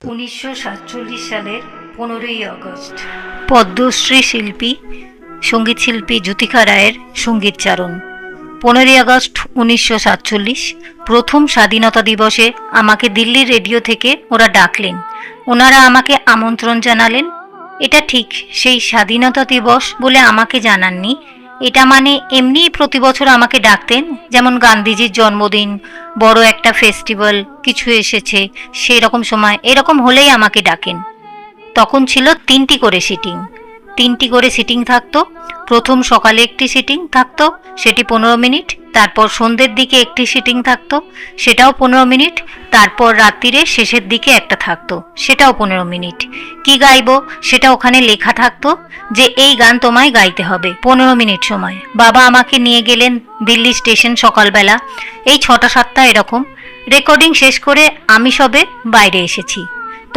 1947 সালের 15ই আগস্ট পদ্মশ্রী শিল্পী সঙ্গীত শিল্পী জ্যোতিকা রায়ের সঙ্গীতচারণ। 15ই আগস্ট 1947 প্রথম স্বাধীনতা দিবসে আমাকে দিল্লির রেডিও থেকে ওরা ডাকলেন। ওনারা আমাকে আমন্ত্রণ জানালেন। এটা ঠিক সেই স্বাধীনতা দিবস বলে আমাকে জানাননি, এটা মানে এমনিই প্রতি বছর আমাকে ডাকতেন, যেমন গান্ধীজির জন্মদিন, বড় একটা ফেস্টিভ্যাল কিছু এসেছে সেরকম সময় এরকম হলেই আমাকে ডাকেন। তখন ছিল তিনটি করে সিটিং থাকতো। প্রথম সকালে একটি সিটিং থাকতো, সেটি 15 মিনিট। তারপর সন্ধ্যের দিকে একটি সিটিং থাকতো, সেটাও 15 মিনিট। তারপর রাত্রিরে শেষের দিকে একটা থাকতো, সেটাও 15 মিনিট। কি গাইবো সেটা ওখানে লেখা থাকতো যে এই গান তোমায় গাইতে হবে 15 মিনিট সময়। বাবা আমাকে নিয়ে গেলেন দিল্লি স্টেশন সকালবেলা, এই 6টা-7টা এরকম। রেকর্ডিং শেষ করে আমি সবে বাইরে এসেছি।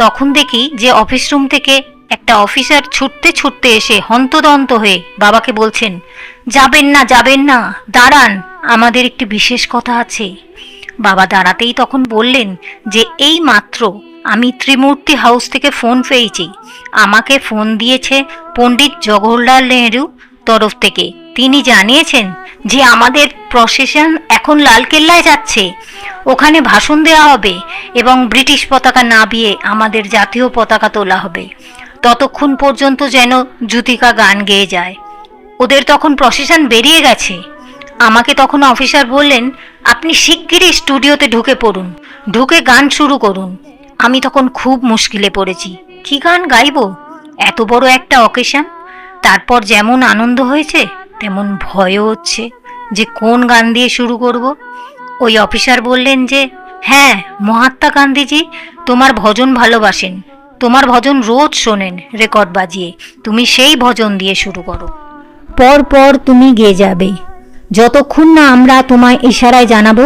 তখন দেখি যে অফিস রুম থেকে একটা অফিসার ছুটতে ছুটতে এসে হন্তদন্ত হয়ে বাবাকে বলছেন, যাবেন না, দাঁড়ান, আমাদের একটি বিশেষ কথা আছে। বাবা দাঁড়াতেই তখন বললেন যে এই মাত্র আমি ত্রিমূর্তি হাউস থেকে ফোন পেয়েছি। আমাকে ফোন দিয়েছে পণ্ডিত জওহরলাল নেহরু তরফ থেকে। তিনি জানিয়েছেন যে আমাদের প্রসেশন এখন লালকেল্লায় যাচ্ছে, ওখানে ভাষণ দেওয়া হবে এবং ব্রিটিশ পতাকা নামিয়ে আমাদের জাতীয় পতাকা তোলা হবে। ততক্ষণ পর্যন্ত যেন জ্যোতিকা গান গেয়ে যায়। ওদের তখন প্রসেশন বেরিয়ে গেছে। আমাকে তখন অফিসার বললেন, আপনি শিগগিরই স্টুডিওতে ঢুকে পড়ুন, ঢুকে গান শুরু করুন। আমি তখন খুব মুশকিলে পড়েছি, কি গান গাইবো, এত বড় একটা অকেশন। তারপর যেমন আনন্দ হয়েছে তেমন ভয়ও হচ্ছে যে কোন গান দিয়ে শুরু করব। ওই অফিসার বললেন যে হ্যাঁ, মহাত্মা গান্ধীজি তোমার ভজন ভালোবাসেন, তোমার ভজন রোজ শোনেন রেকর্ড বাজিয়ে, তুমি সেই ভজন দিয়ে শুরু করো। পর তুমি গেয়ে যাবে, যতক্ষণ না আমরা তোমায় ইশারায় জানাবো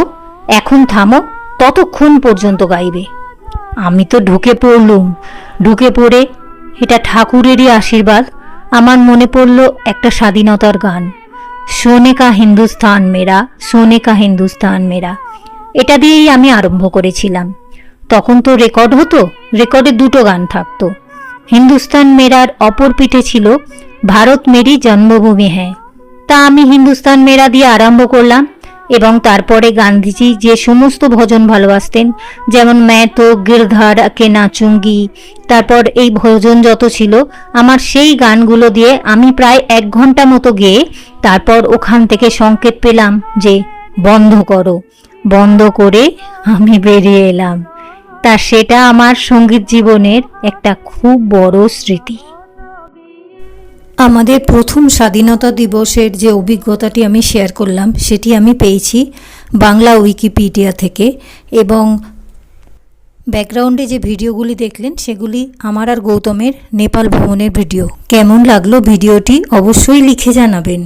এখন থামো ততক্ষণ পর্যন্ত গাইবে। আমি তো ঢুকে পড়লুম। ঢুকে পড়ে এটা ঠাকুরেরই আশীর্বাদ আমার মনে পড়ল একটা স্বাধীনতার গান, সোনে কা হিন্দুস্তান মেরা, সোনে কা হিন্দুস্তান মেরা। এটা দিয়েই আমি আরম্ভ করেছিলাম। তখন তো রেকর্ড হতো, রেকর্ডে 2টো গান থাকতো। হিন্দুস্তান মেরার অপর পিঠে ছিল ভারত মেরি জন্মভূমি হ্যাঁ। তা আমি হিন্দুস্তান মেরা দিয়ে আরম্ভ করলাম এবং তারপরে গান্ধীজি যে সমস্ত ভজন ভালোবাসতেন, যেমন मैं तो गिरधर के नाचूंगी, তারপর এই ভজন যত ছিল আমার সেই গানগুলো দিয়ে আমি প্রায় 1 ঘন্টা মতো গেয়ে তারপর ওখান থেকে সংকেত পেলাম যে বন্ধ করো। বন্ধ করে আমি বেরিয়ে এলাম। তা সেটা আমার সঙ্গীত জীবনের একটা খুব বড় স্মৃতি। আমাদের প্রথম স্বাধীনতা দিবসের যে অভিজ্ঞতাটি আমি শেয়ার করলাম সেটি আমি পেয়েছি বাংলা উইকিপিডিয়া থেকে, এবং ব্যাকগ্রাউন্ডে যে ভিডিওগুলি দেখলেন সেগুলি আমার আর গৌতমের নেপাল ভ্রমণের ভিডিও। কেমন লাগলো ভিডিওটি অবশ্যই লিখে জানাবেন।